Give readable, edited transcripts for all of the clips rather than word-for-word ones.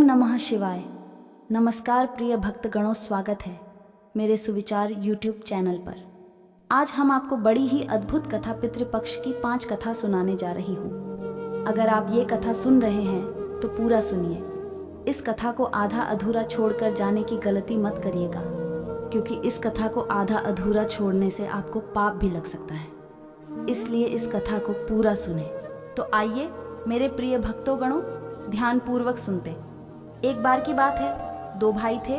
नमः शिवाय। नमस्कार प्रिय भक्तगणों, स्वागत है मेरे सुविचार यूट्यूब चैनल पर। आज हम आपको बड़ी ही अद्भुत कथा पितृपक्ष की 5 कथा सुनाने जा रही हूँ। अगर आप ये कथा सुन रहे हैं तो पूरा सुनिए। इस कथा को आधा अधूरा छोड़कर जाने की गलती मत करिएगा, क्योंकि इस कथा को आधा अधूरा छोड़ने से आपको पाप भी लग सकता है। इसलिए इस कथा को पूरा सुने। तो आइए मेरे प्रिय भक्तों ध्यान पूर्वक सुनते। एक बार की बात है, 2 भाई थे,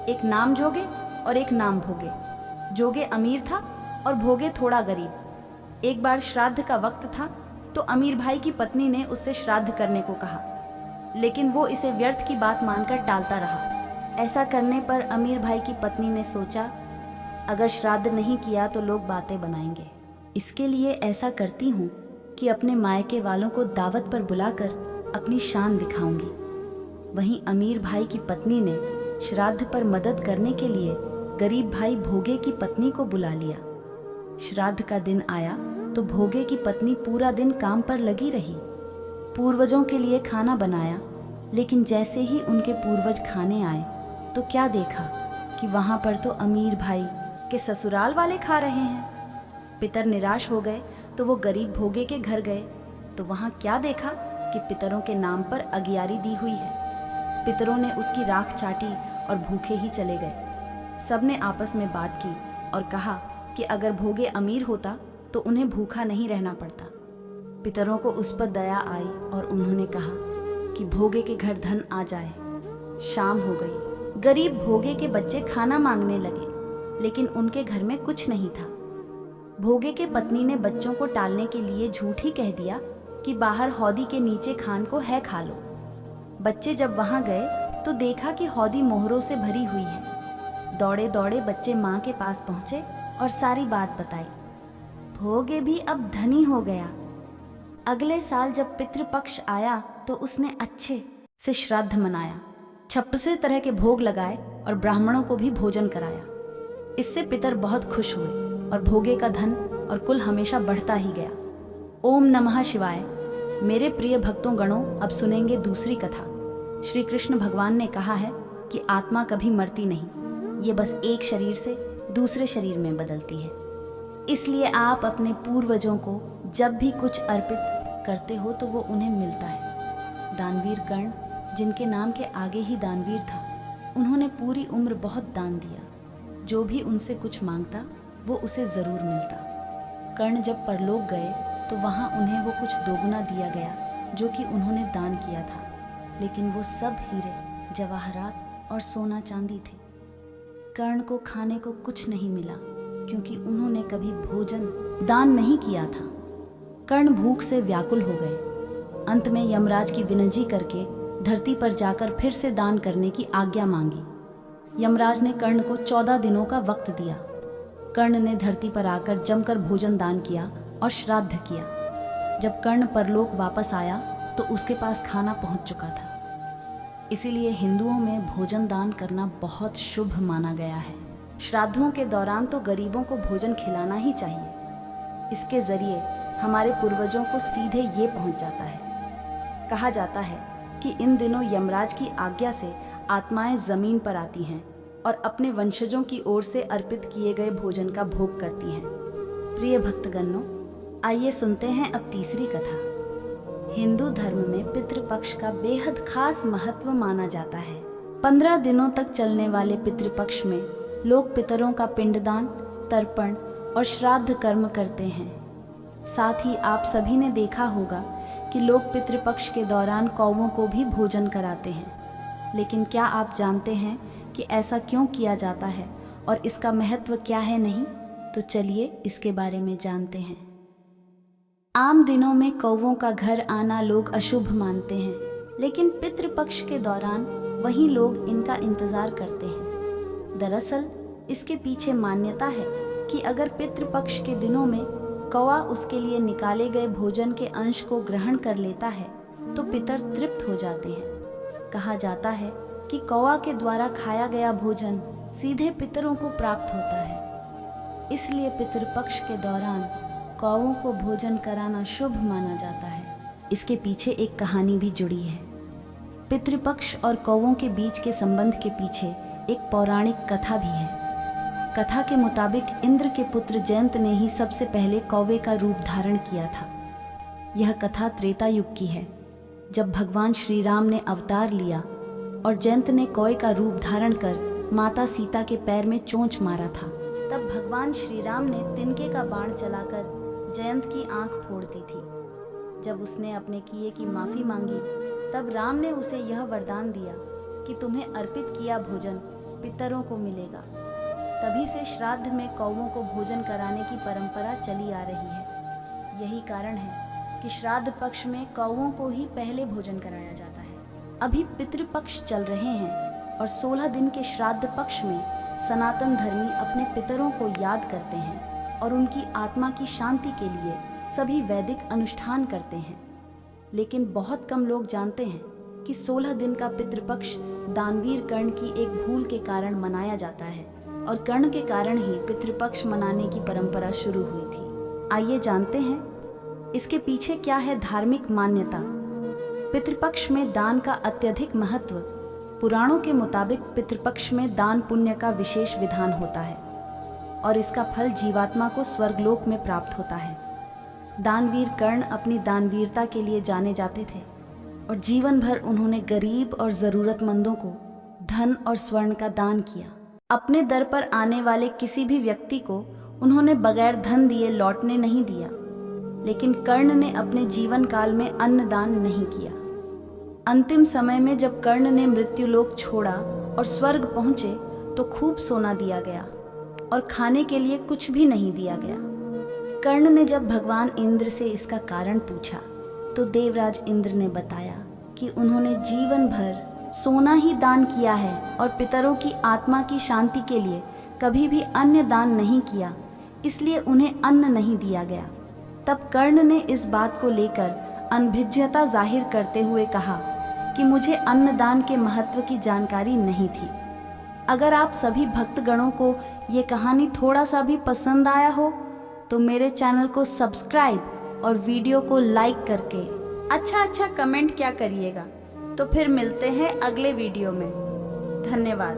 एक नाम जोगे और एक नाम भोगे। जोगे अमीर था और भोगे थोड़ा गरीब। एक बार श्राद्ध का वक्त था तो अमीर भाई की पत्नी ने उससे श्राद्ध करने को कहा, लेकिन वो इसे व्यर्थ की बात मानकर टालता रहा। ऐसा करने पर अमीर भाई की पत्नी ने सोचा, अगर श्राद्ध नहीं किया तो लोग बातें बनाएंगे। इसके लिए ऐसा करती हूँ कि अपने मायके वालों को दावत पर बुलाकर अपनी शान दिखाऊंगी। वहीं अमीर भाई की पत्नी ने श्राद्ध पर मदद करने के लिए गरीब भाई भोगे की पत्नी को बुला लिया। श्राद्ध का दिन आया तो भोगे की पत्नी पूरा दिन काम पर लगी रही। पूर्वजों के लिए खाना बनाया, लेकिन जैसे ही उनके पूर्वज खाने आए तो क्या देखा कि वहां पर तो अमीर भाई के ससुराल वाले खा रहे हैं। पितर निराश हो गए तो वो गरीब भोगे के घर गए तो वहां क्या देखा कि पितरों के नाम पर अगियारी दी हुई है। पितरों ने उसकी राख चाटी और भूखे ही चले गए। सबने आपस में बात की और कहा कि अगर भोगे अमीर होता तो उन्हें भूखा नहीं रहना पड़ता। पितरों को उस पर दया आई और उन्होंने कहा कि भोगे के घर धन आ जाए। शाम हो गई। गरीब भोगे के बच्चे खाना मांगने लगे, लेकिन उनके घर में कुछ नहीं था। भोगे के पत्नी ने बच्चों को टालने के लिए झूठ ही कह दिया कि बाहर हौदी के नीचे खान को है, खा लो। बच्चे जब वहां गए तो देखा कि हौदी मोहरों से भरी हुई है। दौड़े दौड़े बच्चे माँ के पास पहुंचे और सारी बात बताई। भोगे भी अब धनी हो गया। अगले साल जब पितृपक्ष आया तो उसने अच्छे से श्राद्ध मनाया, 56 तरह के भोग लगाए और ब्राह्मणों को भी भोजन कराया। इससे पितर बहुत खुश हुए और भोगे का धन और कुल हमेशा बढ़ता ही गया। ओम नमः शिवाय। मेरे प्रिय भक्तों गणों, अब सुनेंगे दूसरी कथा। श्री कृष्ण भगवान ने कहा है कि आत्मा कभी मरती नहीं, ये बस एक शरीर से दूसरे शरीर में बदलती है। इसलिए आप अपने पूर्वजों को जब भी कुछ अर्पित करते हो तो वो उन्हें मिलता है। दानवीर कर्ण, जिनके नाम के आगे ही दानवीर था, उन्होंने पूरी उम्र बहुत दान दिया। जो भी उनसे कुछ मांगता वो उसे जरूर मिलता। कर्ण जब परलोक गए तो वहाँ उन्हें वो कुछ दोगुना दिया गया जो कि उन्होंने दान किया था, लेकिन वो सब हीरे, जवाहरात और सोना चांदी थे। कर्ण को खाने को कुछ नहीं मिला, क्योंकि उन्होंने कभी भोजन दान नहीं किया था। कर्ण भूख से व्याकुल हो गए। अंत में यमराज की विनती करके धरती पर जाकर फिर से दान करने की आज्ञा मांगी। यमराज ने कर्ण को 14 दिनों का वक्त दिया। कर्ण ने धरती पर आकर जमकर भोजन दान किया और श्राद्ध किया। जब कर्ण परलोक वापस आया तो उसके पास खाना पहुंच चुका था। इसीलिए हिंदुओं में भोजन दान करना बहुत शुभ माना गया है। श्राद्धों के दौरान तो गरीबों को भोजन खिलाना ही चाहिए। इसके जरिए हमारे पूर्वजों को सीधे ये पहुंच जाता है। कहा जाता है कि इन दिनों यमराज की आज्ञा से आत्माएं जमीन पर आती हैं और अपने वंशजों की ओर से अर्पित किए गए भोजन का भोग करती हैं। प्रिय भक्तगणों, आइए सुनते हैं अब तीसरी कथा। हिंदू धर्म में पितृपक्ष का बेहद खास महत्व माना जाता है। 15 दिनों तक चलने वाले पितृपक्ष में लोग पितरों का पिंडदान, तर्पण और श्राद्ध कर्म करते हैं। साथ ही आप सभी ने देखा होगा कि लोग पितृपक्ष के दौरान कौवों को भी भोजन कराते हैं। लेकिन क्या आप जानते हैं कि ऐसा क्यों किया जाता है और इसका महत्व क्या है? नहीं तो चलिए इसके बारे में जानते हैं। आम दिनों में कौवों का घर आना लोग अशुभ मानते हैं, लेकिन पितृपक्ष के दौरान वही लोग इनका इंतजार करते हैं। दरअसल इसके पीछे मान्यता है कि अगर पितृपक्ष के दिनों में कौवा उसके लिए निकाले गए भोजन के अंश को ग्रहण कर लेता है तो पितर तृप्त हो जाते हैं। कहा जाता है कि कौवा के द्वारा खाया गया भोजन सीधे पितरों को प्राप्त होता है। इसलिए पितृपक्ष के दौरान कौवों को भोजन कराना शुभ माना जाता है। इसके पीछे एक कहानी भी जुड़ी है। पितृपक्ष और कौवों के बीच के संबंध के पीछे एक पौराणिक कथा भी है। कथा के मुताबिक इंद्र के पुत्र जयंत ने ही सबसे पहले कौवे का रूप धारण किया था। यह कथा त्रेता युग की है, जब भगवान श्री राम ने अवतार लिया और जयंत ने कौवे का रूप धारण कर माता सीता के पैर में चोंच मारा था। तब भगवान श्री राम ने तिनके का बाण चलाकर जयंत की आंख फोड़ दी थी। जब उसने अपने किए की माफी मांगी, तब राम ने उसे यह वरदान दिया कि तुम्हें अर्पित किया भोजन पितरों को मिलेगा। तभी से श्राद्ध में कौवों को भोजन कराने की परंपरा चली आ रही है। यही कारण है कि श्राद्ध पक्ष में कौवों को ही पहले भोजन कराया जाता है। अभी पितृपक्ष चल रहे हैं और 16 दिन के श्राद्ध पक्ष में सनातन धर्मी अपने पितरों को याद करते हैं और उनकी आत्मा की शांति के लिए सभी वैदिक अनुष्ठान करते हैं। लेकिन बहुत कम लोग जानते हैं कि 16 दिन का पितृपक्ष दानवीर कर्ण की एक भूल के कारण मनाया जाता है और कर्ण के कारण ही पितृपक्ष मनाने की परंपरा शुरू हुई थी। आइए जानते हैं इसके पीछे क्या है धार्मिक मान्यता। पितृपक्ष में दान का अत्यधिक महत्व। पुराणों के मुताबिक पितृपक्ष में दान पुण्य का विशेष विधान होता है और इसका फल जीवात्मा को स्वर्गलोक में प्राप्त होता है। दानवीर कर्ण अपनी दानवीरता के लिए जाने जाते थे और जीवन भर उन्होंने गरीब और ज़रूरतमंदों को धन और स्वर्ण का दान किया। अपने दर पर आने वाले किसी भी व्यक्ति को उन्होंने बगैर धन दिए लौटने नहीं दिया। लेकिन कर्ण ने अपने जीवन काल में अन्न दान नहीं किया। अंतिम समय में जब कर्ण ने मृत्युलोक छोड़ा और स्वर्ग पहुंचे तो खूब सोना दिया गया और खाने के लिए कुछ भी नहीं दिया गया। कर्ण ने जब भगवान इंद्र से इसका कारण पूछा तो देवराज इंद्र ने बताया कि उन्होंने जीवन भर सोना ही दान किया है और पितरों की आत्मा की शांति के लिए कभी भी अन्य दान नहीं किया, इसलिए उन्हें अन्न नहीं दिया गया। तब कर्ण ने इस बात को लेकर अनभिज्ञता जाहिर करते हुए कहा कि मुझे अन्नदान के महत्व की जानकारी नहीं थी। अगर आप सभी भक्तगणों को ये कहानी थोड़ा सा भी पसंद आया हो तो मेरे चैनल को सब्सक्राइब और वीडियो को लाइक करके अच्छा कमेंट क्या करिएगा। तो फिर मिलते हैं अगले वीडियो में। धन्यवाद।